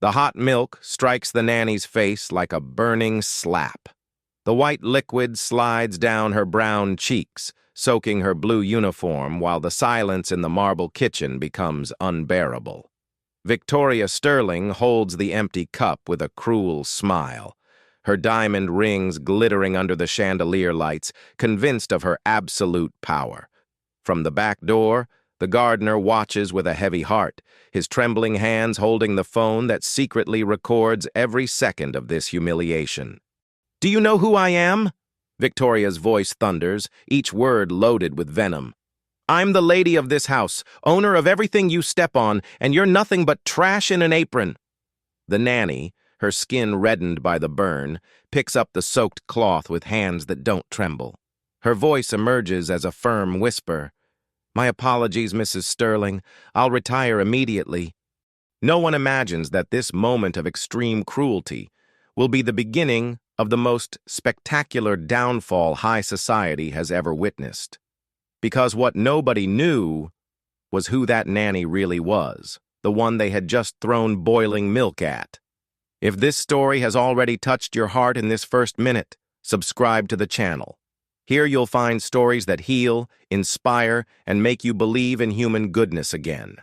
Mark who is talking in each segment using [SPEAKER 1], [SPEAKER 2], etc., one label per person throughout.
[SPEAKER 1] The hot milk strikes the nanny's face like a burning slap. The white liquid slides down her brown cheeks, soaking her blue uniform while the silence in the marble kitchen becomes unbearable. Victoria Sterling holds the empty cup with a cruel smile, her diamond rings glittering under the chandelier lights, convinced of her absolute power. From the back door, the gardener watches with a heavy heart, his trembling hands holding the phone that secretly records every second of this humiliation. "Do you know who I am?" Victoria's voice thunders, each word loaded with venom. "I'm the lady of this house, owner of everything you step on, and you're nothing but trash in an apron." The nanny, her skin reddened by the burn, picks up the soaked cloth with hands that don't tremble. Her voice emerges as a firm whisper. "My apologies, Mrs. Sterling. I'll retire immediately." No one imagines that this moment of extreme cruelty will be the beginning of the most spectacular downfall high society has ever witnessed. Because what nobody knew was who that nanny really was, the one they had just thrown boiling milk at. If this story has already touched your heart in this first minute, subscribe to the channel. Here you'll find stories that heal, inspire, and make you believe in human goodness again.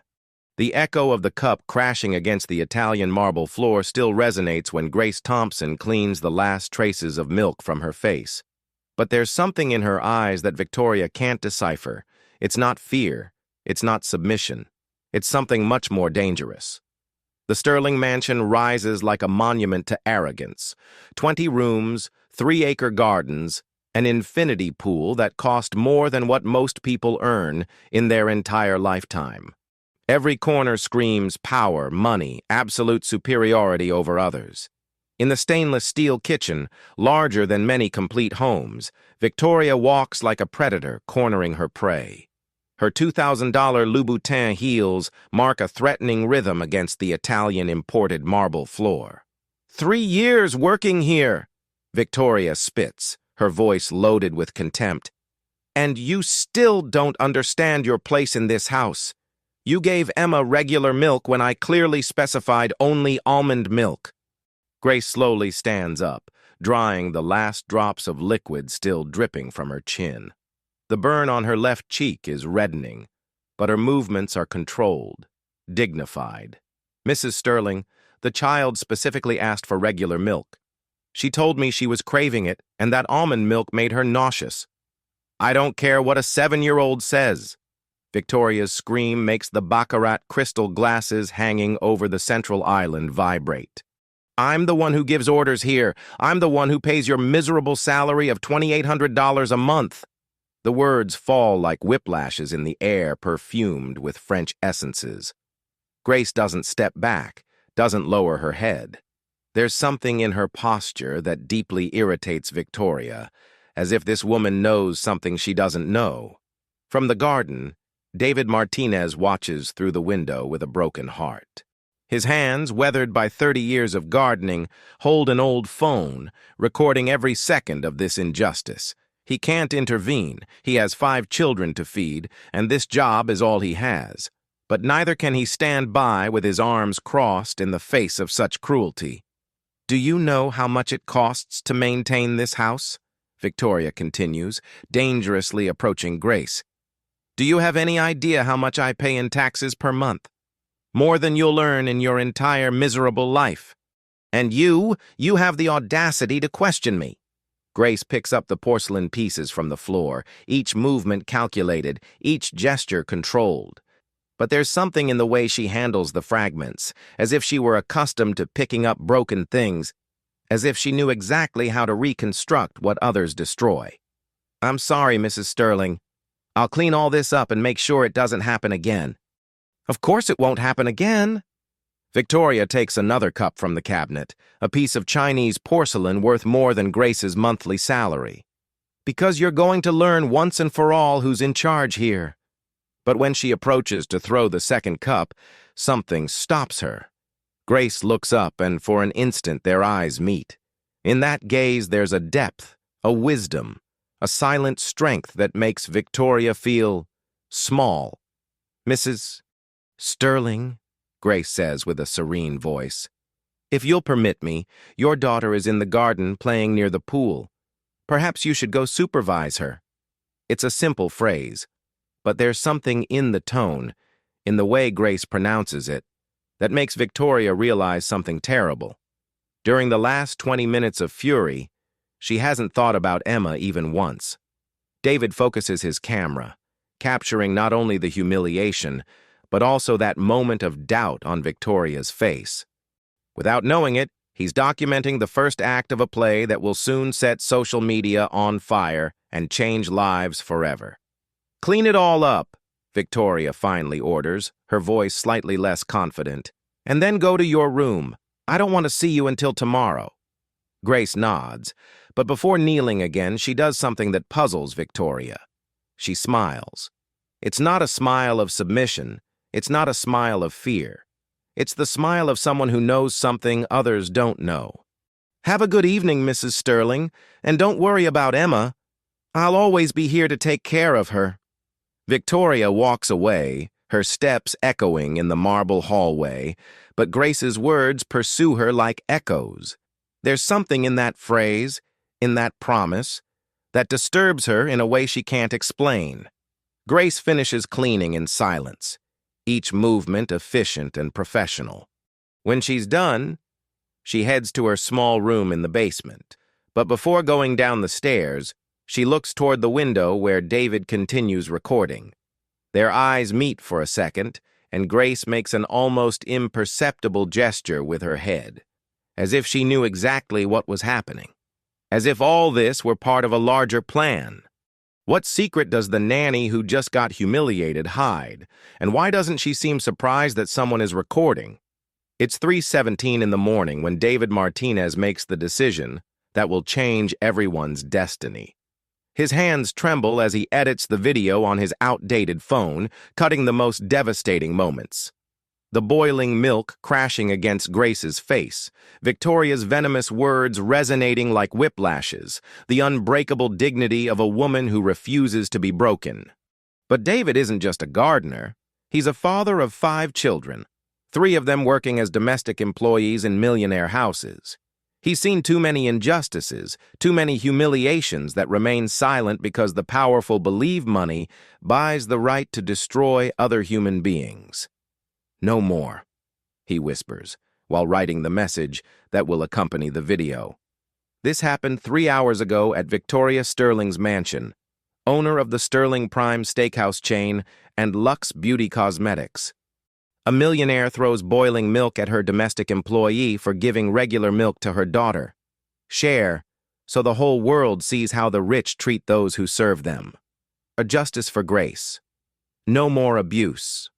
[SPEAKER 1] The echo of the cup crashing against the Italian marble floor still resonates when Grace Thompson cleans the last traces of milk from her face. But there's something in her eyes that Victoria can't decipher. It's not fear. It's not submission. It's something much more dangerous. The Sterling mansion rises like a monument to arrogance. 20 rooms, 3-acre gardens, an infinity pool that cost more than what most people earn in their entire lifetime. Every corner screams power, money, absolute superiority over others. In the stainless steel kitchen, larger than many complete homes, Victoria walks like a predator cornering her prey. Her $2,000 Louboutin heels mark a threatening rhythm against the Italian imported marble floor. "3 years working here," Victoria spits, her voice loaded with contempt. "And you still don't understand your place in this house. You gave Emma regular milk when I clearly specified only almond milk." Grace slowly stands up, drying the last drops of liquid still dripping from her chin. The burn on her left cheek is reddening, but her movements are controlled, dignified. "Mrs. Sterling, the child specifically asked for regular milk. She told me she was craving it, and that almond milk made her nauseous." "I don't care what a 7-year-old says." Victoria's scream makes the baccarat crystal glasses hanging over the central island vibrate. "I'm the one who gives orders here. I'm the one who pays your miserable salary of $2,800 a month." The words fall like whiplashes in the air perfumed with French essences. Grace doesn't step back, doesn't lower her head. There's something in her posture that deeply irritates Victoria, as if this woman knows something she doesn't know. From the garden, David Martinez watches through the window with a broken heart. His hands, weathered by 30 years of gardening, hold an old phone, recording every second of this injustice. He can't intervene. He has 5 children to feed, and this job is all he has. But neither can he stand by with his arms crossed in the face of such cruelty. "Do you know how much it costs to maintain this house?" Victoria continues, dangerously approaching Grace. "Do you have any idea how much I pay in taxes per month? More than you'll earn in your entire miserable life. And you have the audacity to question me." Grace picks up the porcelain pieces from the floor, each movement calculated, each gesture controlled. But there's something in the way she handles the fragments, as if she were accustomed to picking up broken things, as if she knew exactly how to reconstruct what others destroy. "I'm sorry, Mrs. Sterling. I'll clean all this up and make sure it doesn't happen again." "Of course it won't happen again." Victoria takes another cup from the cabinet, a piece of Chinese porcelain worth more than Grace's monthly salary. "Because you're going to learn once and for all who's in charge here." But when she approaches to throw the second cup, something stops her. Grace looks up, and for an instant their eyes meet. In that gaze there's a depth, a wisdom, a silent strength that makes Victoria feel small. "Mrs. Sterling," Grace says with a serene voice, If you'll permit me, your daughter is in the garden playing near the pool. Perhaps you should go supervise her. It's a simple phrase, but there's something in the tone, in the way Grace pronounces it, that makes Victoria realize something terrible. During the last 20 minutes of fury, she hasn't thought about Emma even once. David focuses his camera, capturing not only the humiliation, but also that moment of doubt on Victoria's face. Without knowing it, he's documenting the first act of a play that will soon set social media on fire and change lives forever. "Clean it all up," Victoria finally orders, her voice slightly less confident. "And then go to your room. I don't want to see you until tomorrow." Grace nods, but before kneeling again, she does something that puzzles Victoria. She smiles. It's not a smile of submission. It's not a smile of fear. It's the smile of someone who knows something others don't know. "Have a good evening, Mrs. Sterling, and don't worry about Emma. I'll always be here to take care of her." Victoria walks away, her steps echoing in the marble hallway, but Grace's words pursue her like echoes. There's something in that phrase, in that promise, that disturbs her in a way she can't explain. Grace finishes cleaning in silence, each movement efficient and professional. When she's done, she heads to her small room in the basement, but before going down the stairs, she looks toward the window where David continues recording. Their eyes meet for a second, and Grace makes an almost imperceptible gesture with her head, as if she knew exactly what was happening, as if all this were part of a larger plan. What secret does the nanny who just got humiliated hide, and why doesn't she seem surprised that someone is recording? It's 3:17 in the morning when David Martinez makes the decision that will change everyone's destiny. His hands tremble as he edits the video on his outdated phone, cutting the most devastating moments. The boiling milk crashing against Grace's face, Victoria's venomous words resonating like whiplashes, the unbreakable dignity of a woman who refuses to be broken. But David isn't just a gardener. He's a father of 5 children, 3 of them working as domestic employees in millionaire houses. He's seen too many injustices, too many humiliations that remain silent because the powerful believe money buys the right to destroy other human beings. "No more," he whispers, while writing the message that will accompany the video. This happened 3 hours ago at Victoria Sterling's mansion, owner of the Sterling Prime Steakhouse chain and Luxe Beauty Cosmetics. A millionaire throws boiling milk at her domestic employee for giving regular milk to her daughter. Share, so the whole world sees how the rich treat those who serve them. A justice for Grace. No more abuse.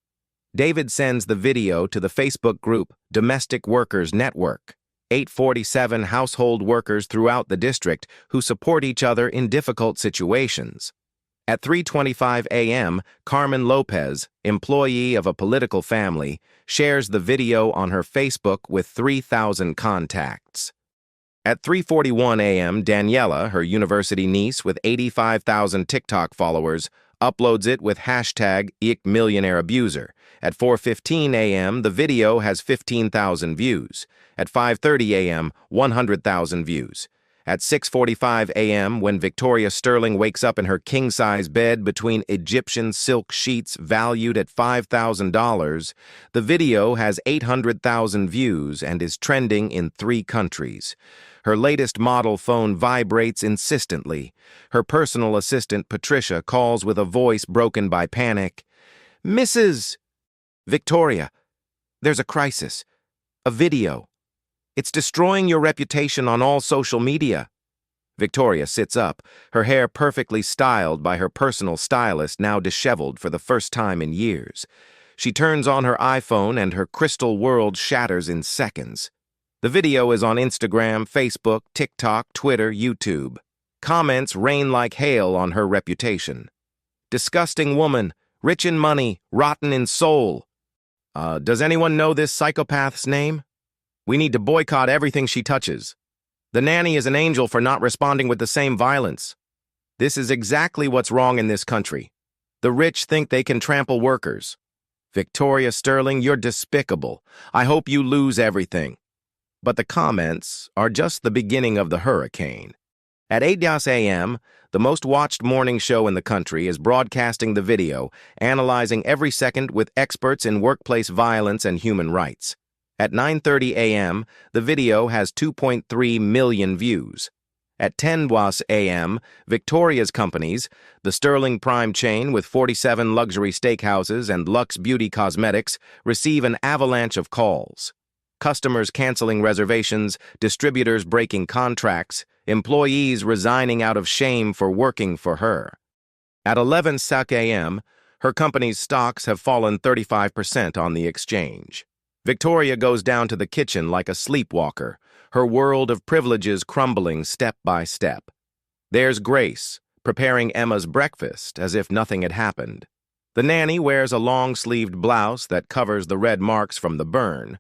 [SPEAKER 1] David sends the video to the Facebook group Domestic Workers Network, 847 household workers throughout the district who support each other in difficult situations. At 3:25 a.m., Carmen Lopez, employee of a political family, shares the video on her Facebook with 3,000 contacts. At 3:41 a.m., Daniela, her university niece with 85,000 TikTok followers, uploads it with hashtag #IckMillionaireAbuser. At 4:15 a.m., the video has 15,000 views. At 5:30 a.m., 100,000 views. At 6:45 a.m., when Victoria Sterling wakes up in her king-size bed between Egyptian silk sheets valued at $5,000, the video has 800,000 views and is trending in 3 countries. Her latest model phone vibrates insistently. Her personal assistant, Patricia, calls with a voice broken by panic. "Mrs. Victoria, there's a crisis. A video. It's destroying your reputation on all social media." Victoria sits up, her hair perfectly styled by her personal stylist, now disheveled for the first time in years. She turns on her iPhone and her crystal world shatters in seconds. The video is on Instagram, Facebook, TikTok, Twitter, YouTube. Comments rain like hail on her reputation. "Disgusting woman, rich in money, rotten in soul. Does anyone know this psychopath's name? We need to boycott everything she touches. The nanny is an angel for not responding with the same violence. This is exactly what's wrong in this country. The rich think they can trample workers. Victoria Sterling, you're despicable. I hope you lose everything." But the comments are just the beginning of the hurricane. At 8 a.m., the most watched morning show in the country is broadcasting the video, analyzing every second with experts in workplace violence and human rights. At 9:30 a.m., the video has 2.3 million views. At 10 a.m., Victoria's companies, the Sterling Prime chain with 47 luxury steakhouses and Luxe Beauty Cosmetics, receive an avalanche of calls. Customers canceling reservations, distributors breaking contracts, employees resigning out of shame for working for her. At 11 a.m., her company's stocks have fallen 35% on the exchange. Victoria goes down to the kitchen like a sleepwalker, her world of privileges crumbling step by step. There's Grace, preparing Emma's breakfast as if nothing had happened. The nanny wears a long-sleeved blouse that covers the red marks from the burn,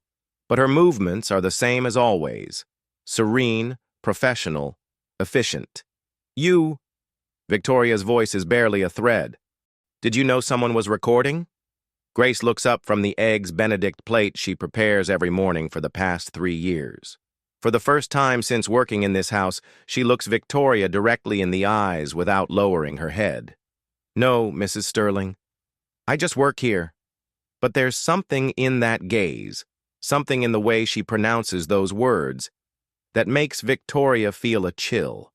[SPEAKER 1] but her movements are the same as always, serene, professional, efficient. You, Victoria's voice is barely a thread. Did you know someone was recording? Grace looks up from the Eggs Benedict plate she prepares every morning for the past 3 years. For the first time since working in this house, she looks Victoria directly in the eyes without lowering her head. No, Mrs. Sterling, I just work here. But there's something in that gaze, something in the way she pronounces those words, that makes Victoria feel a chill.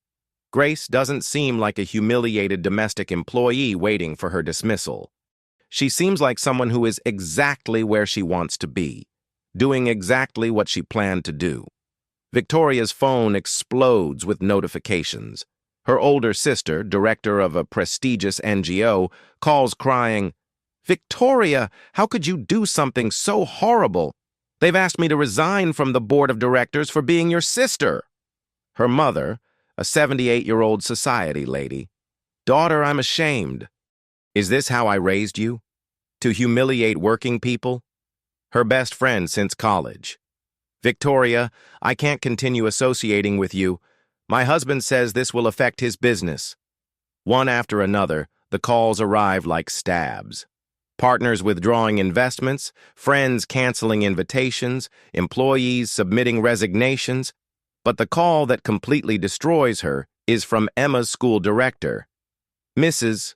[SPEAKER 1] Grace doesn't seem like a humiliated domestic employee waiting for her dismissal. She seems like someone who is exactly where she wants to be, doing exactly what she planned to do. Victoria's phone explodes with notifications. Her older sister, director of a prestigious NGO, calls crying, "Victoria, how could you do something so horrible? They've asked me to resign from the board of directors for being your sister." Her mother, a 78-year-old society lady, "Daughter, I'm ashamed. Is this how I raised you? To humiliate working people?" Her best friend since college. "Victoria, I can't continue associating with you. My husband says this will affect his business." One after another, the calls arrive like stabs. Partners withdrawing investments, friends canceling invitations, employees submitting resignations. But the call that completely destroys her is from Emma's school director. "Mrs.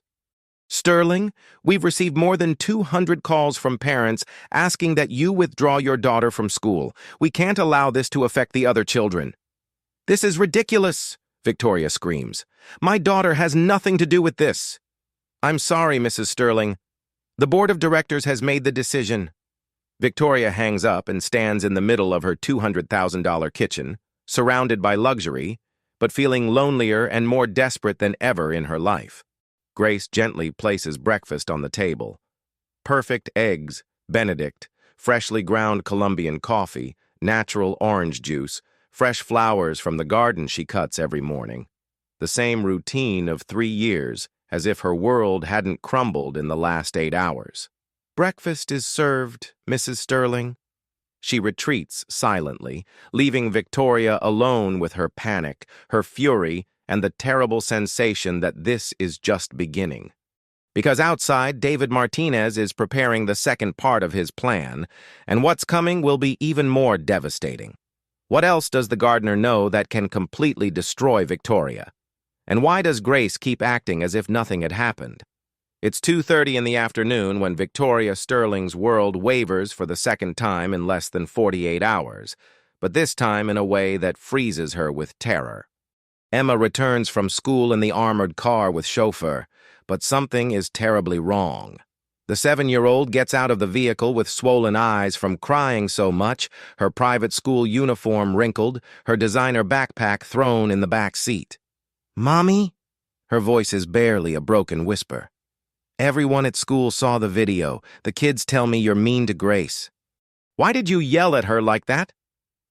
[SPEAKER 1] Sterling, we've received more than 200 calls from parents asking that you withdraw your daughter from school. We can't allow this to affect the other children." "This is ridiculous," Victoria screams. "My daughter has nothing to do with this." "I'm sorry, Mrs. Sterling. The board of directors has made the decision." Victoria hangs up and stands in the middle of her $200,000 kitchen, surrounded by luxury, but feeling lonelier and more desperate than ever in her life. Grace gently places breakfast on the table. Perfect eggs, Benedict, freshly ground Colombian coffee, natural orange juice, fresh flowers from the garden she cuts every morning. The same routine of 3 years, as if her world hadn't crumbled in the last 8 hours. "Breakfast is served, Mrs. Sterling." She retreats silently, leaving Victoria alone with her panic, her fury, and the terrible sensation that this is just beginning. Because outside, David Martinez is preparing the second part of his plan, and what's coming will be even more devastating. What else does the gardener know that can completely destroy Victoria? And why does Grace keep acting as if nothing had happened? It's 2:30 in the afternoon when Victoria Sterling's world wavers for the second time in less than 48 hours, but this time in a way that freezes her with terror. Emma returns from school in the armored car with chauffeur, but something is terribly wrong. The 7-year-old gets out of the vehicle with swollen eyes from crying so much, her private school uniform wrinkled, her designer backpack thrown in the back seat. "Mommy?" Her voice is barely a broken whisper. "Everyone at school saw the video. The kids tell me you're mean to Grace." "Why did you yell at her like that?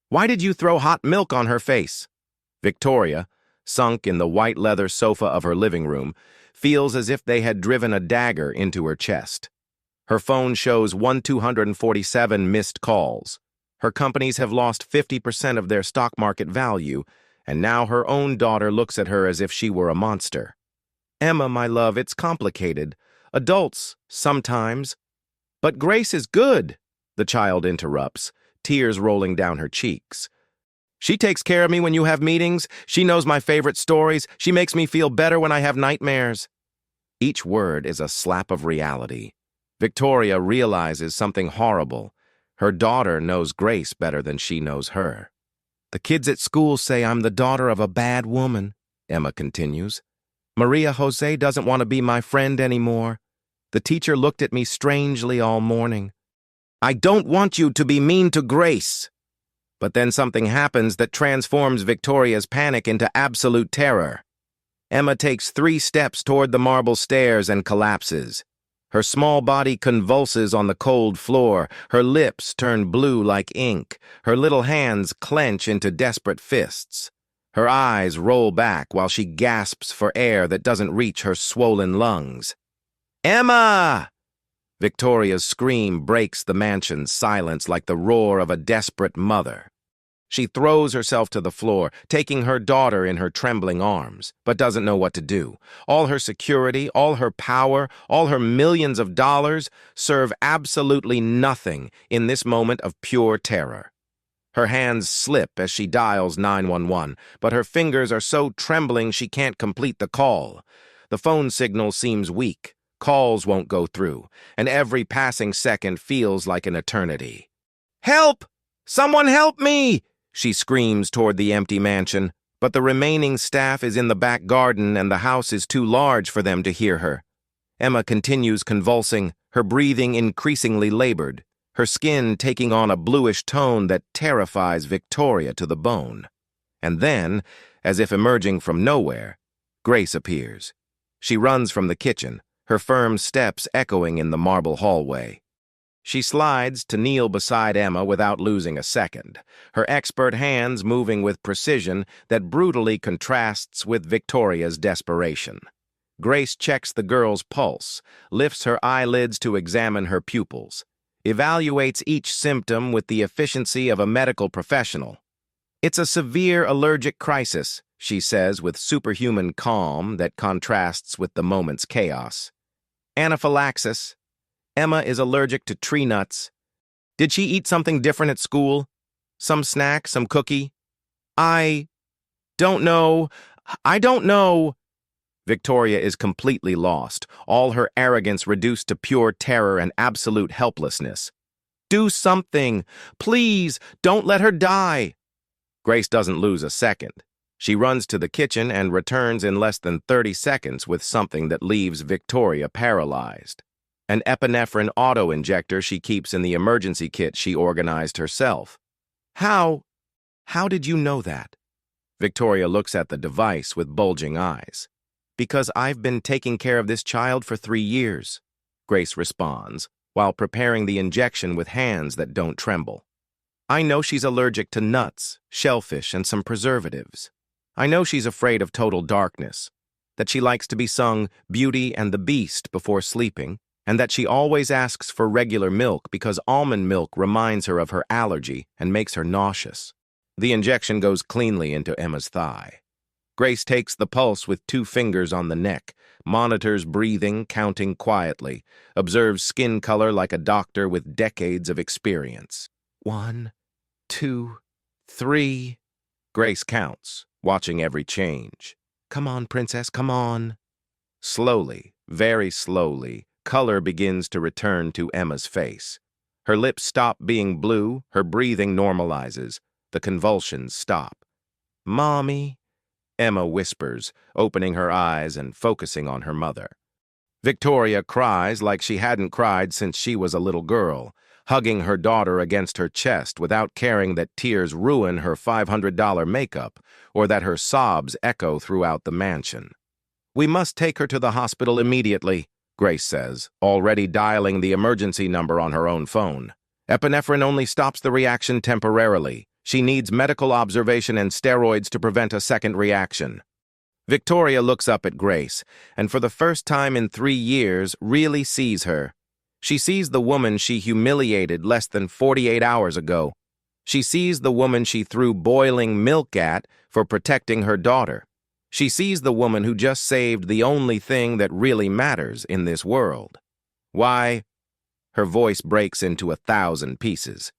[SPEAKER 1] Why did you throw hot milk on her face?" Victoria, sunk in the white leather sofa of her living room, feels as if they had driven a dagger into her chest. Her phone shows 1,247 missed calls. Her companies have lost 50% of their stock market value, and now her own daughter looks at her as if she were a monster. "Emma, my love, it's complicated. Adults, sometimes." "But Grace is good," the child interrupts, tears rolling down her cheeks. She takes care of me when you have meetings. She knows my favorite stories. She makes me feel better when I have nightmares. Each word is a slap of reality. Victoria realizes something horrible. Her daughter knows Grace better than she knows her. The kids at school say I'm the daughter of a bad woman, Emma continues. Maria Jose doesn't want to be my friend anymore. The teacher looked at me strangely all morning. I don't want you to be mean to Grace. But then something happens that transforms Victoria's panic into absolute terror. Emma takes 3 steps toward the marble stairs and collapses. Her small body convulses on the cold floor, her lips turn blue like ink, her little hands clench into desperate fists. Her eyes roll back while she gasps for air that doesn't reach her swollen lungs. Emma! Victoria's scream breaks the mansion's silence like the roar of a desperate mother. She throws herself to the floor, taking her daughter in her trembling arms, but doesn't know what to do. All her security, all her power, all her millions of dollars serve absolutely nothing in this moment of pure terror. Her hands slip as she dials 911, but her fingers are so trembling she can't complete the call. The phone signal seems weak, calls won't go through, and every passing second feels like an eternity. Help! Someone help me! She screams toward the empty mansion, but the remaining staff is in the back garden and the house is too large for them to hear her. Emma continues convulsing, her breathing increasingly labored, her skin taking on a bluish tone that terrifies Victoria to the bone. And then, as if emerging from nowhere, Grace appears. She runs from the kitchen, her firm steps echoing in the marble hallway. She slides to kneel beside Emma without losing a second, her expert hands moving with precision that brutally contrasts with Victoria's desperation. Grace checks the girl's pulse, lifts her eyelids to examine her pupils, evaluates each symptom with the efficiency of a medical professional. It's a severe allergic crisis, she says with superhuman calm that contrasts with the moment's chaos. Anaphylaxis. Emma is allergic to tree nuts. Did she eat something different at school? Some snack, some cookie? I don't know. Victoria is completely lost, all her arrogance reduced to pure terror and absolute helplessness. Do something. Please, don't let her die. Grace doesn't lose a second. She runs to the kitchen and returns in less than 30 seconds with something that leaves Victoria paralyzed. An epinephrine auto-injector she keeps in the emergency kit she organized herself. How did you know that? Victoria looks at the device with bulging eyes. Because I've been taking care of this child for 3 years, Grace responds, while preparing the injection with hands that don't tremble. I know she's allergic to nuts, shellfish, and some preservatives. I know she's afraid of total darkness, that she likes to be sung Beauty and the Beast before sleeping, and that she always asks for regular milk because almond milk reminds her of her allergy and makes her nauseous. The injection goes cleanly into Emma's thigh. Grace takes the pulse with 2 fingers on the neck, monitors breathing, counting quietly, observes skin color like a doctor with decades of experience. 1, 2, 3. Grace counts, watching every change. Come on, princess, come on. Slowly, very slowly, color begins to return to Emma's face. Her lips stop being blue, her breathing normalizes, the convulsions stop. Mommy, Emma whispers, opening her eyes and focusing on her mother. Victoria cries like she hadn't cried since she was a little girl, hugging her daughter against her chest without caring that tears ruin her $500 makeup or that her sobs echo throughout the mansion. We must take her to the hospital immediately, Grace says, already dialing the emergency number on her own phone. Epinephrine only stops the reaction temporarily. She needs medical observation and steroids to prevent a second reaction. Victoria looks up at Grace, and for the first time in 3 years, really sees her. She sees the woman she humiliated less than 48 hours ago. She sees the woman she threw boiling milk at for protecting her daughter. She sees the woman who just saved the only thing that really matters in this world. Why? Her voice breaks into 1,000 pieces.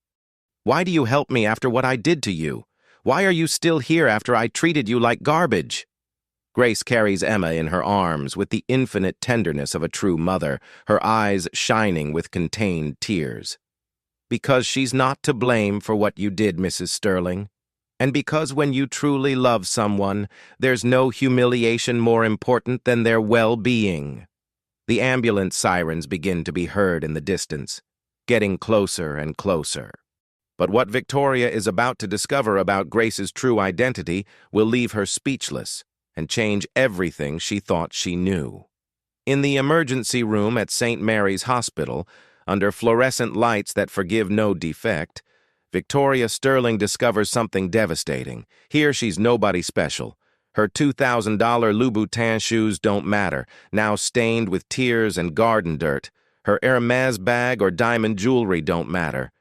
[SPEAKER 1] Why do you help me after what I did to you? Why are you still here after I treated you like garbage? Grace carries Emma in her arms with the infinite tenderness of a true mother, her eyes shining with contained tears. Because she's not to blame for what you did, Mrs. Sterling. And because when you truly love someone, there's no humiliation more important than their well-being. The ambulance sirens begin to be heard in the distance, getting closer and closer. But what Victoria is about to discover about Grace's true identity will leave her speechless and change everything she thought she knew. In the emergency room at St. Mary's Hospital, under fluorescent lights that forgive no defect, Victoria Sterling discovers something devastating. Here she's nobody special. Her $2,000 Louboutin shoes don't matter, now stained with tears and garden dirt. Her Hermes bag or diamond jewelry don't matter.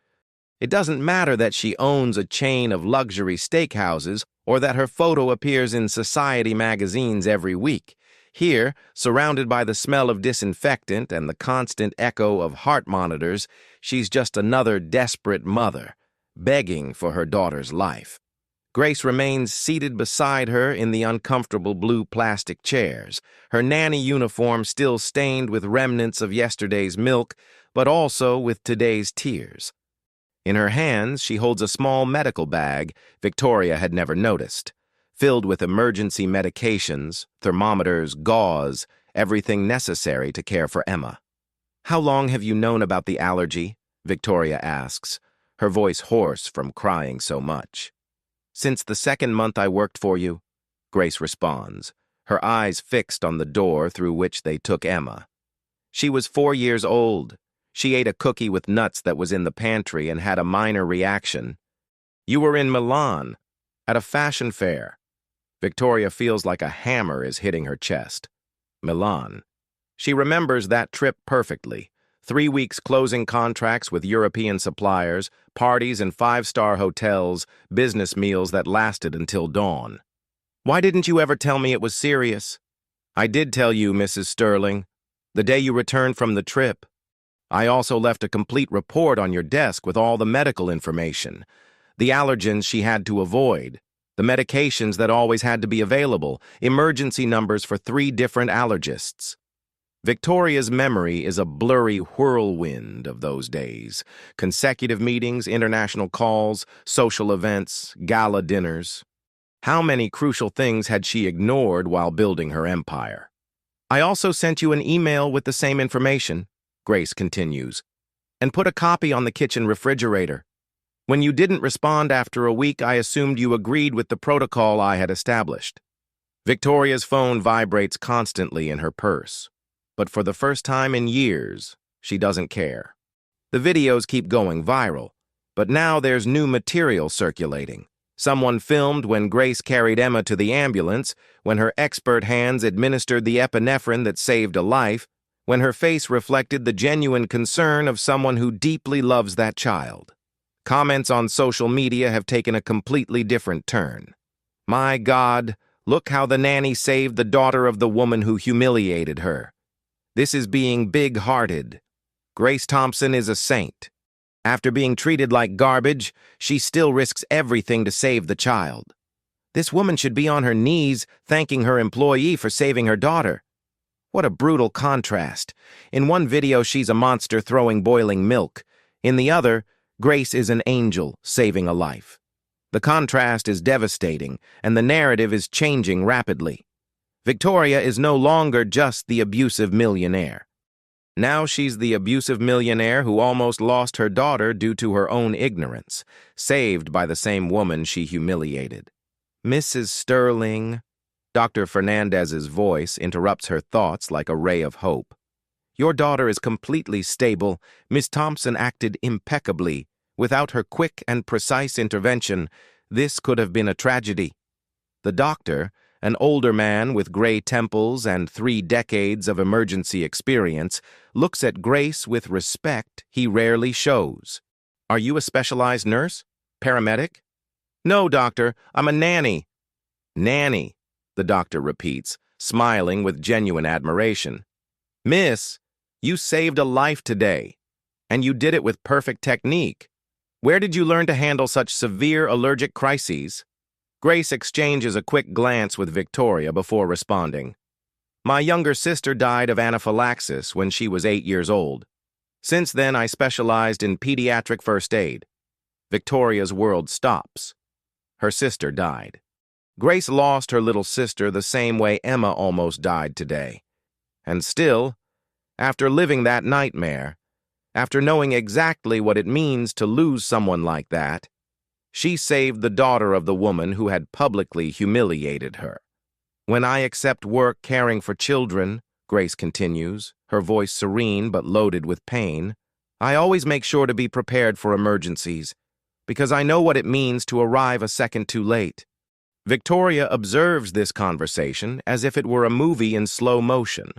[SPEAKER 1] It doesn't matter that she owns a chain of luxury steakhouses or that her photo appears in society magazines every week. Here, surrounded by the smell of disinfectant and the constant echo of heart monitors, she's just another desperate mother, begging for her daughter's life. Grace remains seated beside her in the uncomfortable blue plastic chairs, her nanny uniform still stained with remnants of yesterday's milk, but also with today's tears. In her hands, she holds a small medical bag Victoria had never noticed, filled with emergency medications, thermometers, gauze, everything necessary to care for Emma. "How long have you known about the allergy?" Victoria asks, her voice hoarse from crying so much. "Since the second month I worked for you," Grace responds, her eyes fixed on the door through which they took Emma. "She was 4 years old. She ate a cookie with nuts that was in the pantry and had a minor reaction. You were in Milan, at a fashion fair." Victoria feels like a hammer is hitting her chest. Milan. She remembers that trip perfectly. 3 weeks closing contracts with European suppliers, parties in 5-star hotels, business meals that lasted until dawn. "Why didn't you ever tell me it was serious?" "I did tell you, Mrs. Sterling, the day you returned from the trip. I also left a complete report on your desk with all the medical information, the allergens she had to avoid, the medications that always had to be available, emergency numbers for 3 different allergists." Victoria's memory is a blurry whirlwind of those days. Consecutive meetings, international calls, social events, gala dinners. How many crucial things had she ignored while building her empire? "I also sent you an email with the same information," Grace continues, "and put a copy on the kitchen refrigerator. When you didn't respond after a week, I assumed you agreed with the protocol I had established." Victoria's phone vibrates constantly in her purse, but for the first time in years, she doesn't care. The videos keep going viral, but now there's new material circulating. Someone filmed when Grace carried Emma to the ambulance, when her expert hands administered the epinephrine that saved a life, when her face reflected the genuine concern of someone who deeply loves that child. Comments on social media have taken a completely different turn. "My God, look how the nanny saved the daughter of the woman who humiliated her. This is being big-hearted. Grace Thompson is a saint. After being treated like garbage, she still risks everything to save the child. This woman should be on her knees thanking her employee for saving her daughter." What a brutal contrast. In one video, she's a monster throwing boiling milk. In the other, Grace is an angel saving a life. The contrast is devastating, and the narrative is changing rapidly. Victoria is no longer just the abusive millionaire. Now she's the abusive millionaire who almost lost her daughter due to her own ignorance, saved by the same woman she humiliated. "Mrs. Sterling," Dr. Fernandez's voice interrupts her thoughts like a ray of hope. "Your daughter is completely stable. Miss Thompson acted impeccably. Without her quick and precise intervention, this could have been a tragedy." The doctor, an older man with gray temples and 3 decades of emergency experience, looks at Grace with respect he rarely shows. "Are you a specialized nurse? Paramedic?" "No, doctor, I'm a nanny." "Nanny," the doctor repeats, smiling with genuine admiration. "Miss, you saved a life today, and you did it with perfect technique. Where did you learn to handle such severe allergic crises?" Grace exchanges a quick glance with Victoria before responding. My younger sister died of anaphylaxis when she was 8 years old. Since then, I specialized in pediatric first aid. Victoria's world stops. Her sister died. Grace lost her little sister the same way Emma almost died today. And still, after living that nightmare, after knowing exactly what it means to lose someone like that, she saved the daughter of the woman who had publicly humiliated her. When I accept work caring for children, Grace continues, her voice serene but loaded with pain, I always make sure to be prepared for emergencies, because I know what it means to arrive a second too late. Victoria observes this conversation as if it were a movie in slow motion.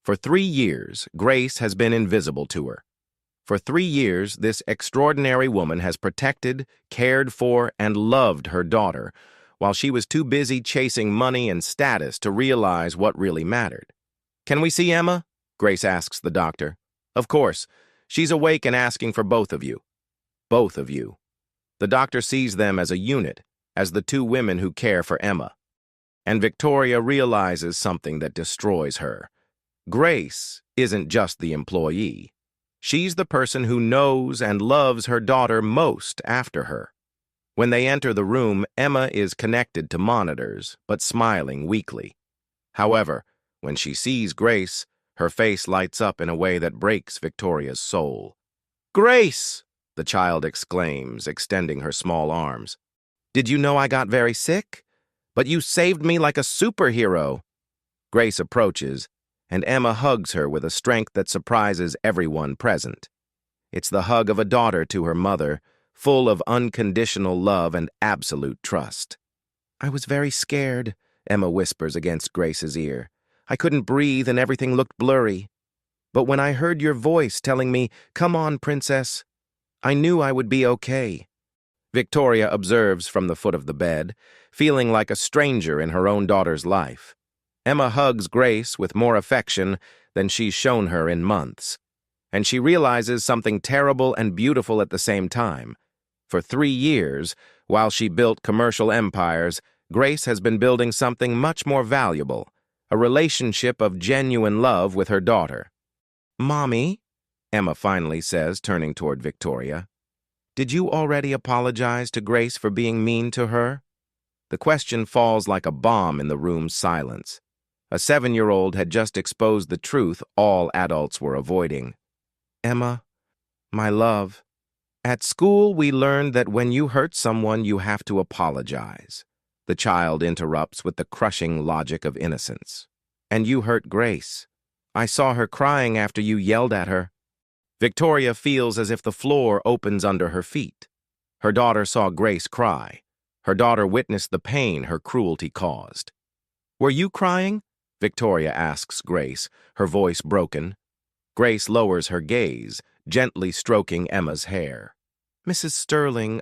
[SPEAKER 1] For 3 years, Grace has been invisible to her. For 3 years, this extraordinary woman has protected, cared for, and loved her daughter, while she was too busy chasing money and status to realize what really mattered. Can we see Emma? Grace asks the doctor. Of course. She's awake and asking for both of you. Both of you. The doctor sees them as a unit, as the 2 women who care for Emma. And Victoria realizes something that destroys her. Grace isn't just the employee. She's the person who knows and loves her daughter most after her. When they enter the room, Emma is connected to monitors, but smiling weakly. However, when she sees Grace, her face lights up in a way that breaks Victoria's soul. "Grace!" the child exclaims, extending her small arms. "Did you know I got very sick? But you saved me like a superhero." Grace approaches, and Emma hugs her with a strength that surprises everyone present. It's the hug of a daughter to her mother, full of unconditional love and absolute trust. "I was very scared," Emma whispers against Grace's ear. "I couldn't breathe and everything looked blurry. But when I heard your voice telling me, 'Come on, princess,' I knew I would be okay." Victoria observes from the foot of the bed, feeling like a stranger in her own daughter's life. Emma hugs Grace with more affection than she's shown her in months. And she realizes something terrible and beautiful at the same time. For 3 years, while she built commercial empires, Grace has been building something much more valuable, a relationship of genuine love with her daughter. "Mommy," Emma finally says, turning toward Victoria, "did you already apologize to Grace for being mean to her?" The question falls like a bomb in the room's silence. A 7-year-old had just exposed the truth all adults were avoiding. "Emma, my love, at school we learned that when you hurt someone you have to apologize." The child interrupts with the crushing logic of innocence. "And you hurt Grace. I saw her crying after you yelled at her." Victoria feels as if the floor opens under her feet. Her daughter saw Grace cry. Her daughter witnessed the pain her cruelty caused. "Were you crying?" Victoria asks Grace, her voice broken. Grace lowers her gaze, gently stroking Emma's hair. "Mrs. Sterling,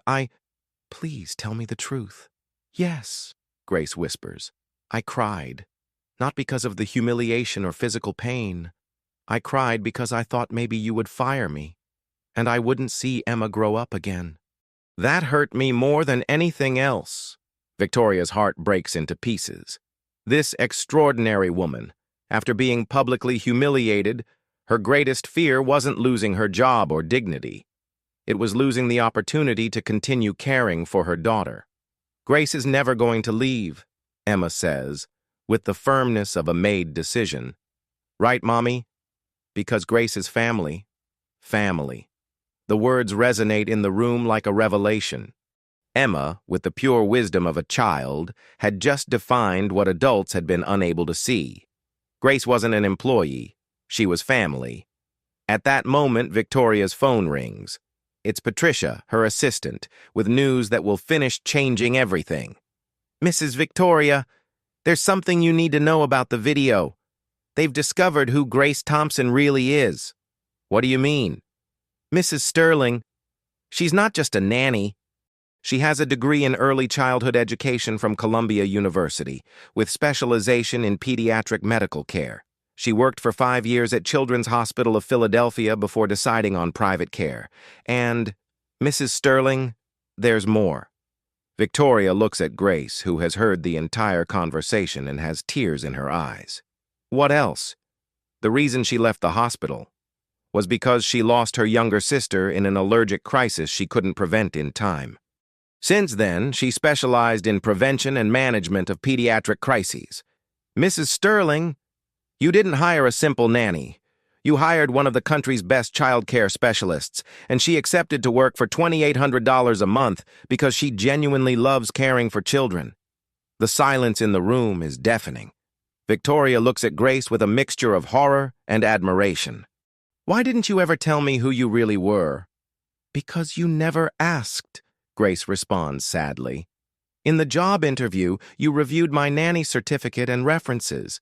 [SPEAKER 1] Please tell me the truth." "Yes," Grace whispers. "I cried. Not because of the humiliation or physical pain. I cried because I thought maybe you would fire me, and I wouldn't see Emma grow up again. That hurt me more than anything else." Victoria's heart breaks into pieces. This extraordinary woman, after being publicly humiliated, her greatest fear wasn't losing her job or dignity. It was losing the opportunity to continue caring for her daughter. "Grace is never going to leave," Emma says, with the firmness of a made decision. "Right, Mommy? Because Grace is family. Family." The words resonate in the room like a revelation. Emma, with the pure wisdom of a child, had just defined what adults had been unable to see. Grace wasn't an employee. She was family. At that moment, Victoria's phone rings. It's Patricia, her assistant, with news that will finish changing everything. "Mrs. Victoria, there's something you need to know about the video. They've discovered who Grace Thompson really is." "What do you mean?" "Mrs. Sterling, she's not just a nanny. She has a degree in early childhood education from Columbia University, with specialization in pediatric medical care. She worked for 5 years at Children's Hospital of Philadelphia before deciding on private care. And, Mrs. Sterling, there's more. Victoria looks at Grace, who has heard the entire conversation and has tears in her eyes. What else? The reason she left the hospital was because she lost her younger sister in an allergic crisis she couldn't prevent in time. Since then, she specialized in prevention and management of pediatric crises. Mrs. Sterling, you didn't hire a simple nanny. You hired one of the country's best child care specialists, and she accepted to work for $2,800 a month because she genuinely loves caring for children. The silence in the room is deafening. Victoria looks at Grace with a mixture of horror and admiration. Why didn't you ever tell me who you really were? Because you never asked, Grace responds sadly. In the job interview, you reviewed my nanny certificate and references.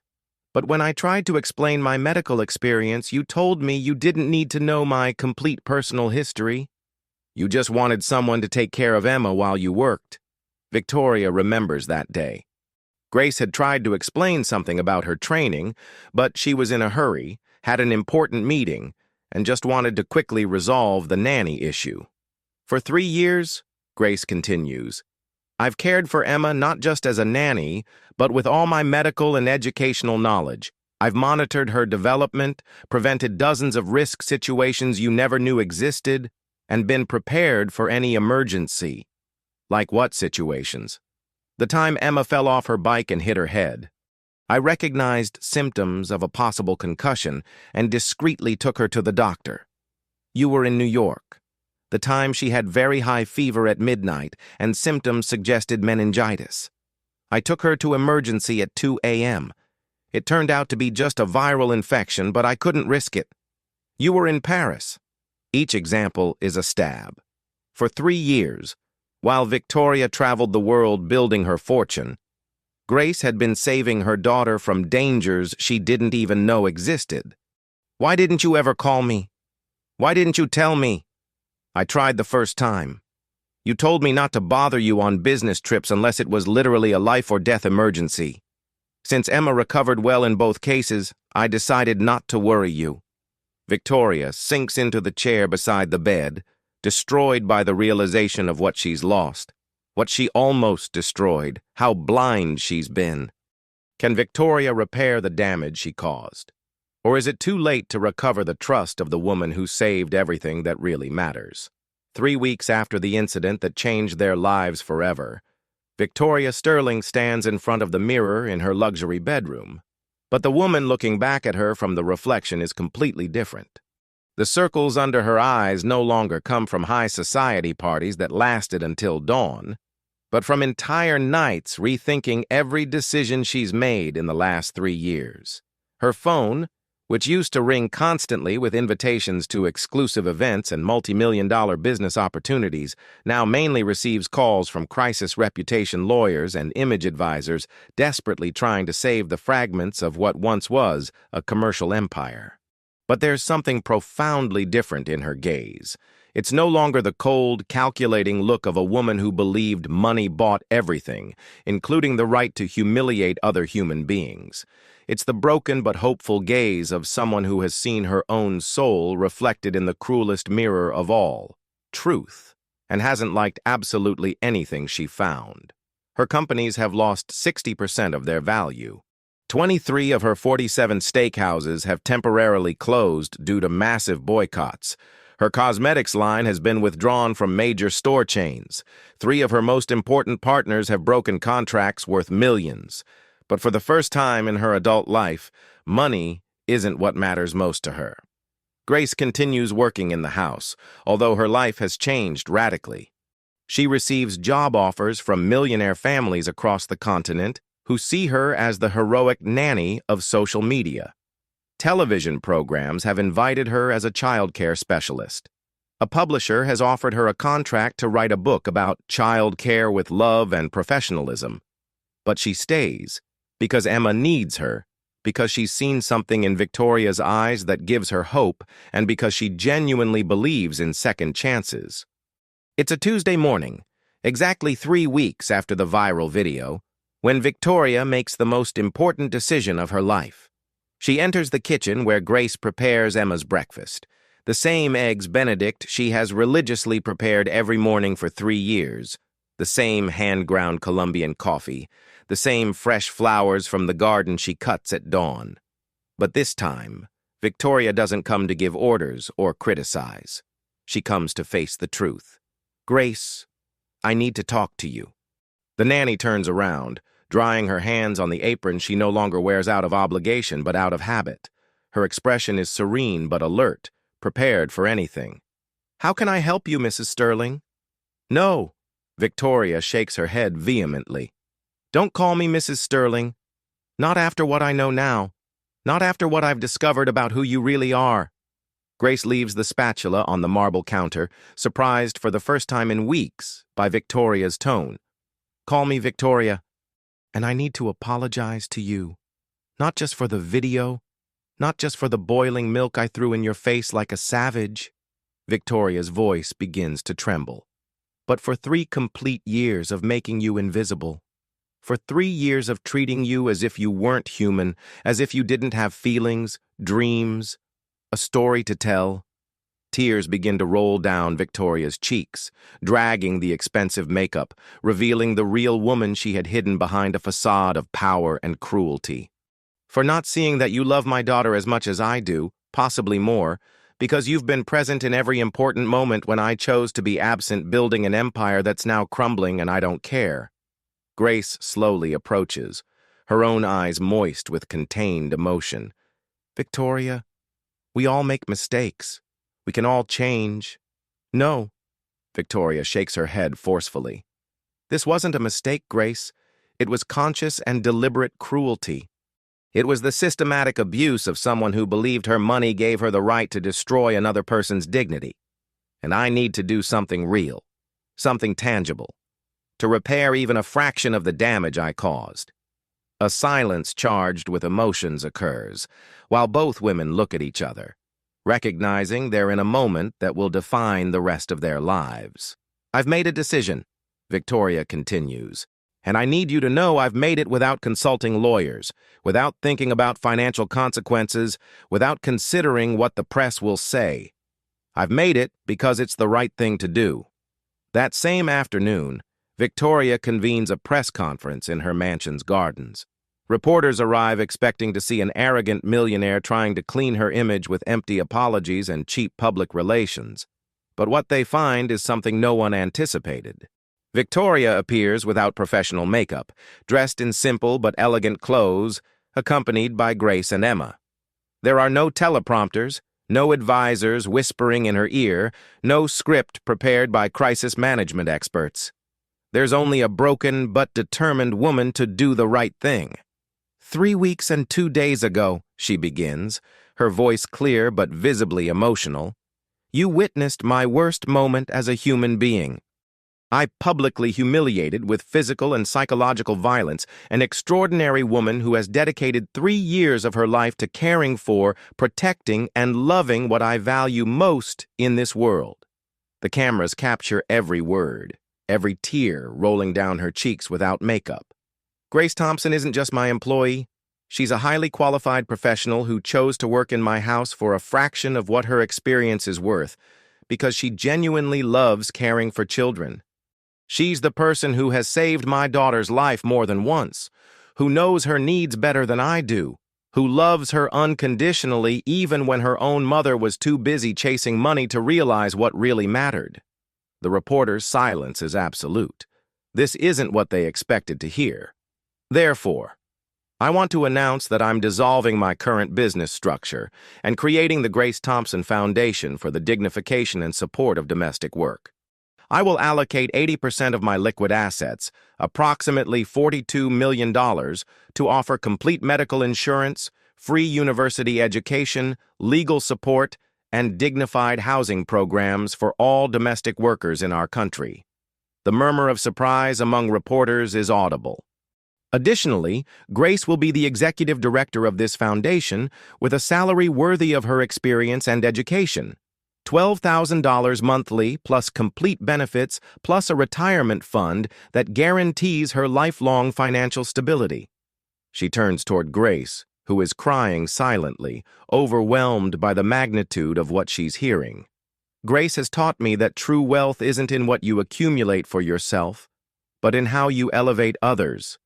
[SPEAKER 1] But when I tried to explain my medical experience, you told me you didn't need to know my complete personal history. You just wanted someone to take care of Emma while you worked. Victoria remembers that day. Grace had tried to explain something about her training, but she was in a hurry, had an important meeting, and just wanted to quickly resolve the nanny issue. For 3 years, Grace continues, I've cared for Emma not just as a nanny, but with all my medical and educational knowledge. I've monitored her development, prevented dozens of risk situations you never knew existed, and been prepared for any emergency. Like what situations? The time Emma fell off her bike and hit her head. I recognized symptoms of a possible concussion and discreetly took her to the doctor. You were in New York. The time she had very high fever at midnight and symptoms suggested meningitis. I took her to emergency at 2 a.m. It turned out to be just a viral infection, but I couldn't risk it. You were in Paris. Each example is a stab. For 3 years, while Victoria traveled the world building her fortune, Grace had been saving her daughter from dangers she didn't even know existed. Why didn't you ever call me? Why didn't you tell me? I tried the first time. You told me not to bother you on business trips unless it was literally a life-or-death emergency. Since Emma recovered well in both cases, I decided not to worry you. Victoria sinks into the chair beside the bed, destroyed by the realization of what she's lost, what she almost destroyed, how blind she's been. Can Victoria repair the damage she caused? Or is it too late to recover the trust of the woman who saved everything that really matters? 3 weeks after the incident that changed their lives forever, Victoria Sterling stands in front of the mirror in her luxury bedroom. But the woman looking back at her from the reflection is completely different. The circles under her eyes no longer come from high society parties that lasted until dawn, but from entire nights rethinking every decision she's made in the last 3 years. Her phone, which used to ring constantly with invitations to exclusive events and multi-million-dollar business opportunities, now mainly receives calls from crisis reputation lawyers and image advisors desperately trying to save the fragments of what once was a commercial empire. But there's something profoundly different in her gaze. It's no longer the cold, calculating look of a woman who believed money bought everything, including the right to humiliate other human beings. It's the broken but hopeful gaze of someone who has seen her own soul reflected in the cruelest mirror of all, truth, and hasn't liked absolutely anything she found. Her companies have lost 60% of their value. 23 of her 47 steakhouses have temporarily closed due to massive boycotts. Her cosmetics line has been withdrawn from major store chains. 3 of her most important partners have broken contracts worth millions. But for the first time in her adult life, money isn't what matters most to her. Grace continues working in the house, although her life has changed radically. She receives job offers from millionaire families across the continent who see her as the heroic nanny of social media. Television programs have invited her as a child care specialist. A publisher has offered her a contract to write a book about child care with love and professionalism. But she stays because Emma needs her, because she's seen something in Victoria's eyes that gives her hope, and because she genuinely believes in second chances. It's a Tuesday morning, exactly 3 weeks after the viral video, when Victoria makes the most important decision of her life. She enters the kitchen where Grace prepares Emma's breakfast, the same eggs Benedict she has religiously prepared every morning for 3 years, The same hand-ground Colombian coffee, the same fresh flowers from the garden she cuts at dawn. But this time, Victoria doesn't come to give orders or criticize. She comes to face the truth. "Grace, I need to talk to you." The nanny turns around, drying her hands on the apron she no longer wears out of obligation but out of habit. Her expression is serene but alert, prepared for anything. "How can I help you, Mrs. Sterling?" "No." Victoria shakes her head vehemently. "Don't call me Mrs. Sterling. Not after what I know now. Not after what I've discovered about who you really are." Grace leaves the spatula on the marble counter, surprised for the first time in weeks by Victoria's tone. "Call me Victoria. And I need to apologize to you. Not just for the video, not just for the boiling milk I threw in your face like a savage." Victoria's voice begins to tremble. "But for 3 complete years of making you invisible. For 3 years of treating you as if you weren't human, as if you didn't have feelings, dreams, a story to tell." Tears begin to roll down Victoria's cheeks, dragging the expensive makeup, revealing the real woman she had hidden behind a facade of power and cruelty. "For not seeing that you love my daughter as much as I do, possibly more, because you've been present in every important moment when I chose to be absent building an empire that's now crumbling and I don't care." Grace slowly approaches, her own eyes moist with contained emotion. "Victoria, we all make mistakes. We can all change." "No." Victoria shakes her head forcefully. "This wasn't a mistake, Grace. It was conscious and deliberate cruelty. It was the systematic abuse of someone who believed her money gave her the right to destroy another person's dignity. And I need to do something real, something tangible, to repair even a fraction of the damage I caused." A silence charged with emotions occurs, while both women look at each other, recognizing they're in a moment that will define the rest of their lives. "I've made a decision," Victoria continues, "and I need you to know I've made it without consulting lawyers, without thinking about financial consequences, without considering what the press will say. I've made it because it's the right thing to do." That same afternoon, Victoria convenes a press conference in her mansion's gardens. Reporters arrive expecting to see an arrogant millionaire trying to clean her image with empty apologies and cheap public relations. But what they find is something no one anticipated. Victoria appears without professional makeup, dressed in simple but elegant clothes, accompanied by Grace and Emma. There are no teleprompters, no advisors whispering in her ear, no script prepared by crisis management experts. There's only a broken but determined woman to do the right thing. "3 weeks and 2 days ago," she begins, her voice clear but visibly emotional, "you witnessed my worst moment as a human being. I publicly humiliated with physical and psychological violence an extraordinary woman who has dedicated 3 years of her life to caring for, protecting, and loving what I value most in this world." The cameras capture every word, every tear rolling down her cheeks without makeup. "Grace Thompson isn't just my employee. She's a highly qualified professional who chose to work in my house for a fraction of what her experience is worth, because she genuinely loves caring for children. She's the person who has saved my daughter's life more than once, who knows her needs better than I do, who loves her unconditionally even when her own mother was too busy chasing money to realize what really mattered." The reporter's silence is absolute. This isn't what they expected to hear. "Therefore, I want to announce that I'm dissolving my current business structure and creating the Grace Thompson Foundation for the dignification and support of domestic work. I will allocate 80% of my liquid assets, approximately $42 million, to offer complete medical insurance, free university education, legal support, and dignified housing programs for all domestic workers in our country." The murmur of surprise among reporters is audible. Additionally, Grace will be the executive director of this foundation with a salary worthy of her experience and education. $12,000 monthly plus complete benefits plus a retirement fund that guarantees her lifelong financial stability. She turns toward Grace, who is crying silently, overwhelmed by the magnitude of what she's hearing. "Grace has taught me that true wealth isn't in what you accumulate for yourself, but in how you elevate others.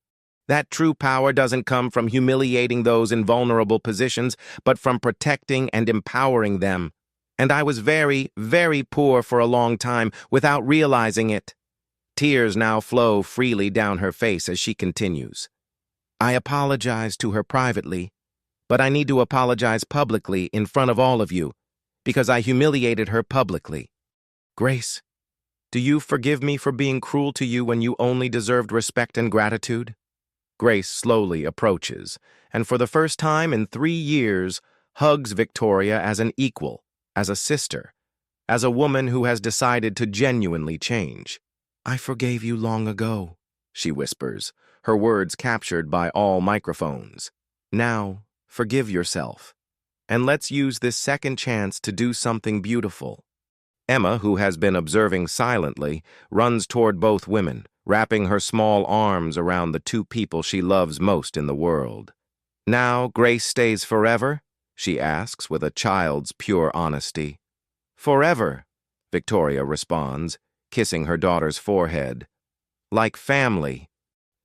[SPEAKER 1] That true power doesn't come from humiliating those in vulnerable positions, but from protecting and empowering them. And I was very, very poor for a long time without realizing it. Tears now flow freely down her face as she continues. I apologize to her privately, but I need to apologize publicly in front of all of you, because I humiliated her publicly. Grace, do you forgive me for being cruel to you when you only deserved respect and gratitude? Grace slowly approaches, and for the first time in 3 years, hugs Victoria as an equal, as a sister, as a woman who has decided to genuinely change. I forgave you long ago, she whispers, her words captured by all microphones. Now, forgive yourself, and let's use this second chance to do something beautiful. Emma, who has been observing silently, runs toward both women, wrapping her small arms around the two people she loves most in the world. Now, Grace stays forever? She asks with a child's pure honesty. Forever, Victoria responds, kissing her daughter's forehead. Like family.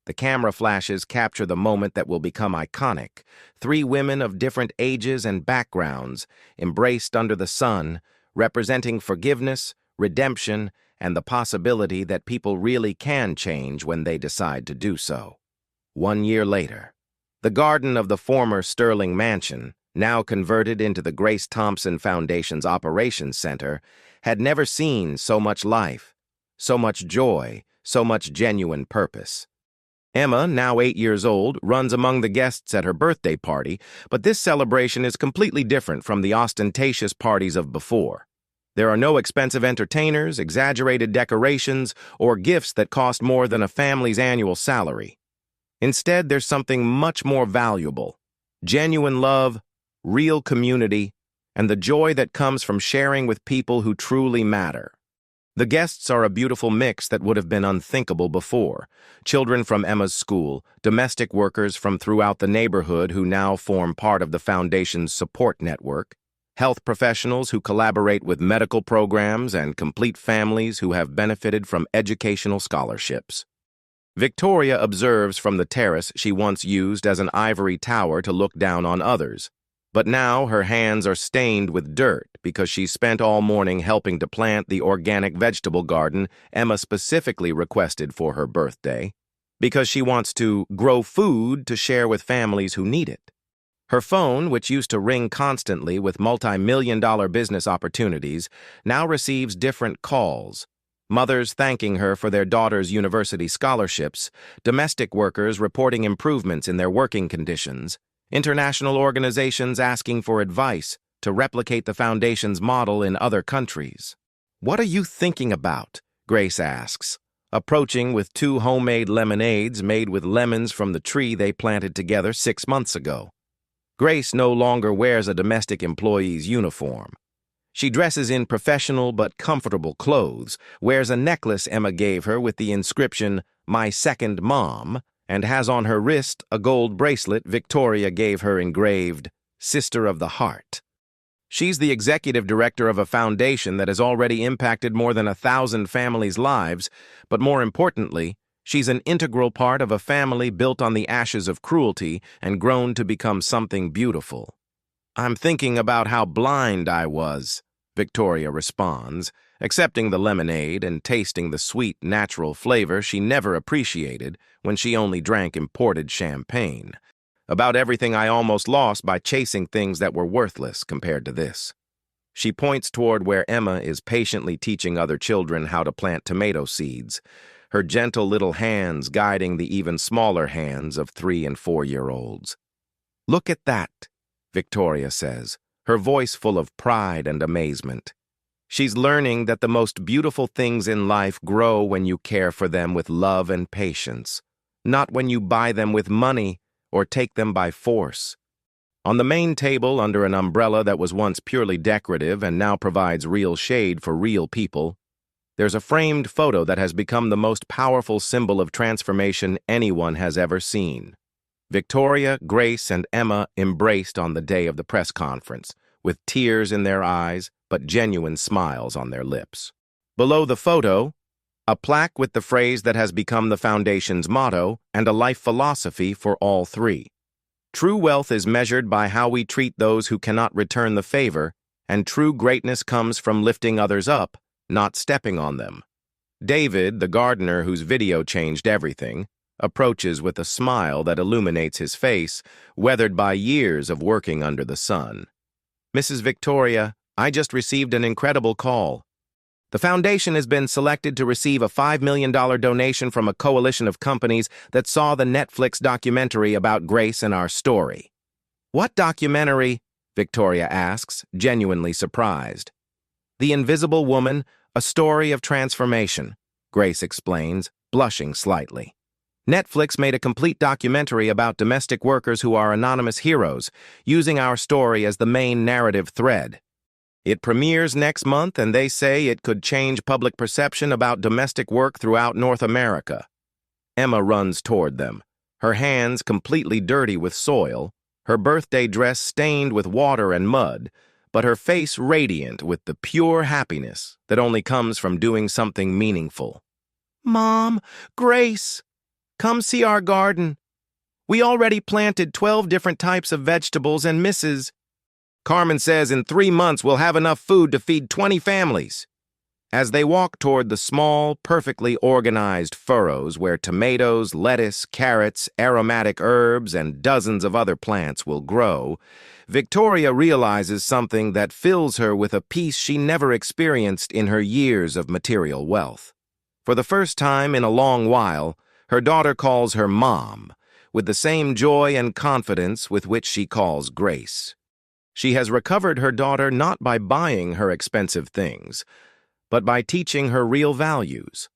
[SPEAKER 1] The camera flashes capture the moment that will become iconic. 3 women of different ages and backgrounds, embraced under the sun, representing forgiveness, redemption, and the possibility that people really can change when they decide to do so. 1 year later, the garden of the former Sterling Mansion, now converted into the Grace Thompson Foundation's Operations Center, had never seen so much life, so much joy, so much genuine purpose. Emma, now 8 years old, runs among the guests at her birthday party, but this celebration is completely different from the ostentatious parties of before. There are no expensive entertainers, exaggerated decorations, or gifts that cost more than a family's annual salary. Instead, there's something much more valuable: genuine love, real community, and the joy that comes from sharing with people who truly matter. The guests are a beautiful mix that would have been unthinkable before. Children from Emma's school, domestic workers from throughout the neighborhood who now form part of the Foundation's support network, health professionals who collaborate with medical programs, and complete families who have benefited from educational scholarships. Victoria observes from the terrace she once used as an ivory tower to look down on others. But now her hands are stained with dirt because she spent all morning helping to plant the organic vegetable garden Emma specifically requested for her birthday, because she wants to grow food to share with families who need it. Her phone, which used to ring constantly with multi-million-dollar business opportunities, now receives different calls. Mothers thanking her for their daughters' university scholarships, domestic workers reporting improvements in their working conditions, international organizations asking for advice to replicate the Foundation's model in other countries. What are you thinking about? Grace asks, approaching with 2 homemade lemonades made with lemons from the tree they planted together 6 months ago. Grace no longer wears a domestic employee's uniform. She dresses in professional but comfortable clothes, wears a necklace Emma gave her with the inscription, "My Second Mom," and has on her wrist a gold bracelet Victoria gave her engraved, "Sister of the Heart." She's the executive director of a foundation that has already impacted more than 1,000 families' lives, but more importantly, she's an integral part of a family built on the ashes of cruelty and grown to become something beautiful. I'm thinking about how blind I was, Victoria responds, accepting the lemonade and tasting the sweet, natural flavor she never appreciated when she only drank imported champagne. About everything I almost lost by chasing things that were worthless compared to this. She points toward where Emma is patiently teaching other children how to plant tomato seeds, her gentle little hands guiding the even smaller hands of 3- and 4-year-olds. Look at that, Victoria says, her voice full of pride and amazement. She's learning that the most beautiful things in life grow when you care for them with love and patience, not when you buy them with money or take them by force. On the main table, under an umbrella that was once purely decorative and now provides real shade for real people, there's a framed photo that has become the most powerful symbol of transformation anyone has ever seen. Victoria, Grace, and Emma embraced on the day of the press conference, with tears in their eyes but genuine smiles on their lips. Below the photo, a plaque with the phrase that has become the foundation's motto and a life philosophy for all three. True wealth is measured by how we treat those who cannot return the favor, and true greatness comes from lifting others up, not stepping on them. David, the gardener whose video changed everything, approaches with a smile that illuminates his face, weathered by years of working under the sun. "Mrs. Victoria, I just received an incredible call. The foundation has been selected to receive a $5 million donation from a coalition of companies that saw the Netflix documentary about Grace and our story." "What documentary?" Victoria asks, genuinely surprised. "The Invisible Woman, a story of transformation," Grace explains, blushing slightly. "Netflix made a complete documentary about domestic workers who are anonymous heroes, using our story as the main narrative thread. It premieres next month, and they say it could change public perception about domestic work throughout North America." Emma runs toward them, her hands completely dirty with soil, her birthday dress stained with water and mud, but her face radiant with the pure happiness that only comes from doing something meaningful. "Mom, Grace, come see our garden. We already planted 12 different types of vegetables, and Mrs. Carmen says in 3 months we'll have enough food to feed 20 families." As they walk toward the small, perfectly organized furrows where tomatoes, lettuce, carrots, aromatic herbs, and dozens of other plants will grow, Victoria realizes something that fills her with a peace she never experienced in her years of material wealth. For the first time in a long while, her daughter calls her Mom, with the same joy and confidence with which she calls Grace. She has recovered her daughter not by buying her expensive things, but by teaching her real values.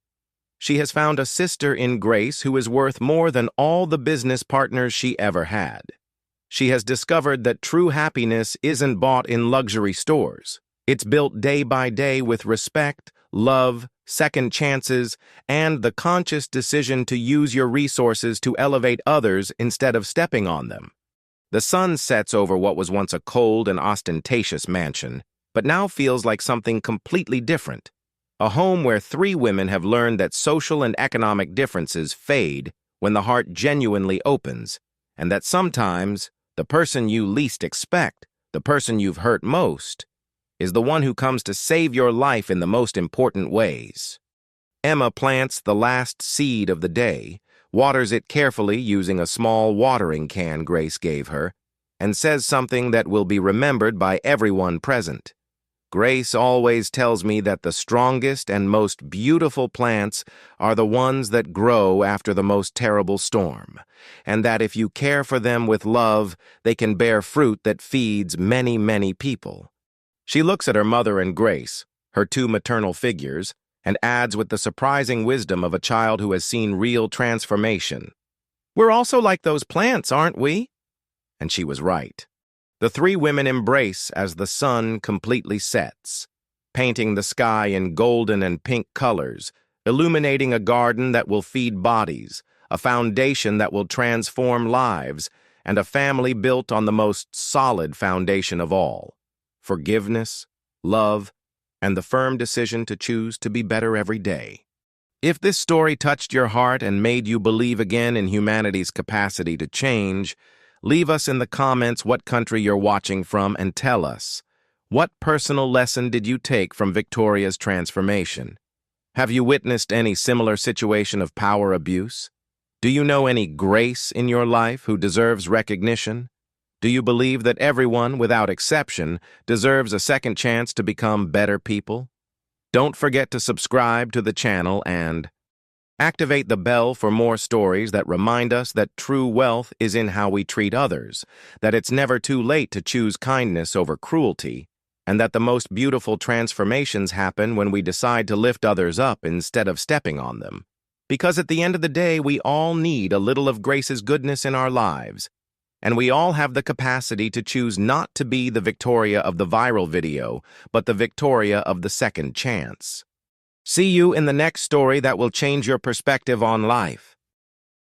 [SPEAKER 1] She has found a sister in Grace who is worth more than all the business partners she ever had. She has discovered that true happiness isn't bought in luxury stores. It's built day by day with respect, love, second chances, and the conscious decision to use your resources to elevate others instead of stepping on them. The sun sets over what was once a cold and ostentatious mansion, but now feels like something completely different. A home where 3 women have learned that social and economic differences fade when the heart genuinely opens, and that sometimes the person you least expect, the person you've hurt most, is the one who comes to save your life in the most important ways. Emma plants the last seed of the day, waters it carefully using a small watering can Grace gave her, and says something that will be remembered by everyone present. "Grace always tells me that the strongest and most beautiful plants are the ones that grow after the most terrible storm, and that if you care for them with love, they can bear fruit that feeds many, many people." She looks at her mother and Grace, her 2 maternal figures, and adds with the surprising wisdom of a child who has seen real transformation, "We're also like those plants, aren't we?" And she was right. The 3 women embrace as the sun completely sets, painting the sky in golden and pink colors, illuminating a garden that will feed bodies, a foundation that will transform lives, and a family built on the most solid foundation of all: forgiveness, love, and the firm decision to choose to be better every day. If this story touched your heart and made you believe again in humanity's capacity to change, leave us in the comments what country you're watching from and tell us, what personal lesson did you take from Victoria's transformation? Have you witnessed any similar situation of power abuse? Do you know any Grace in your life who deserves recognition? Do you believe that everyone, without exception, deserves a second chance to become better people? Don't forget to subscribe to the channel and activate the bell for more stories that remind us that true wealth is in how we treat others, that it's never too late to choose kindness over cruelty, and that the most beautiful transformations happen when we decide to lift others up instead of stepping on them. Because at the end of the day, we all need a little of Grace's goodness in our lives, and we all have the capacity to choose not to be the Victoria of the viral video, but the Victoria of the second chance. See you in the next story that will change your perspective on life.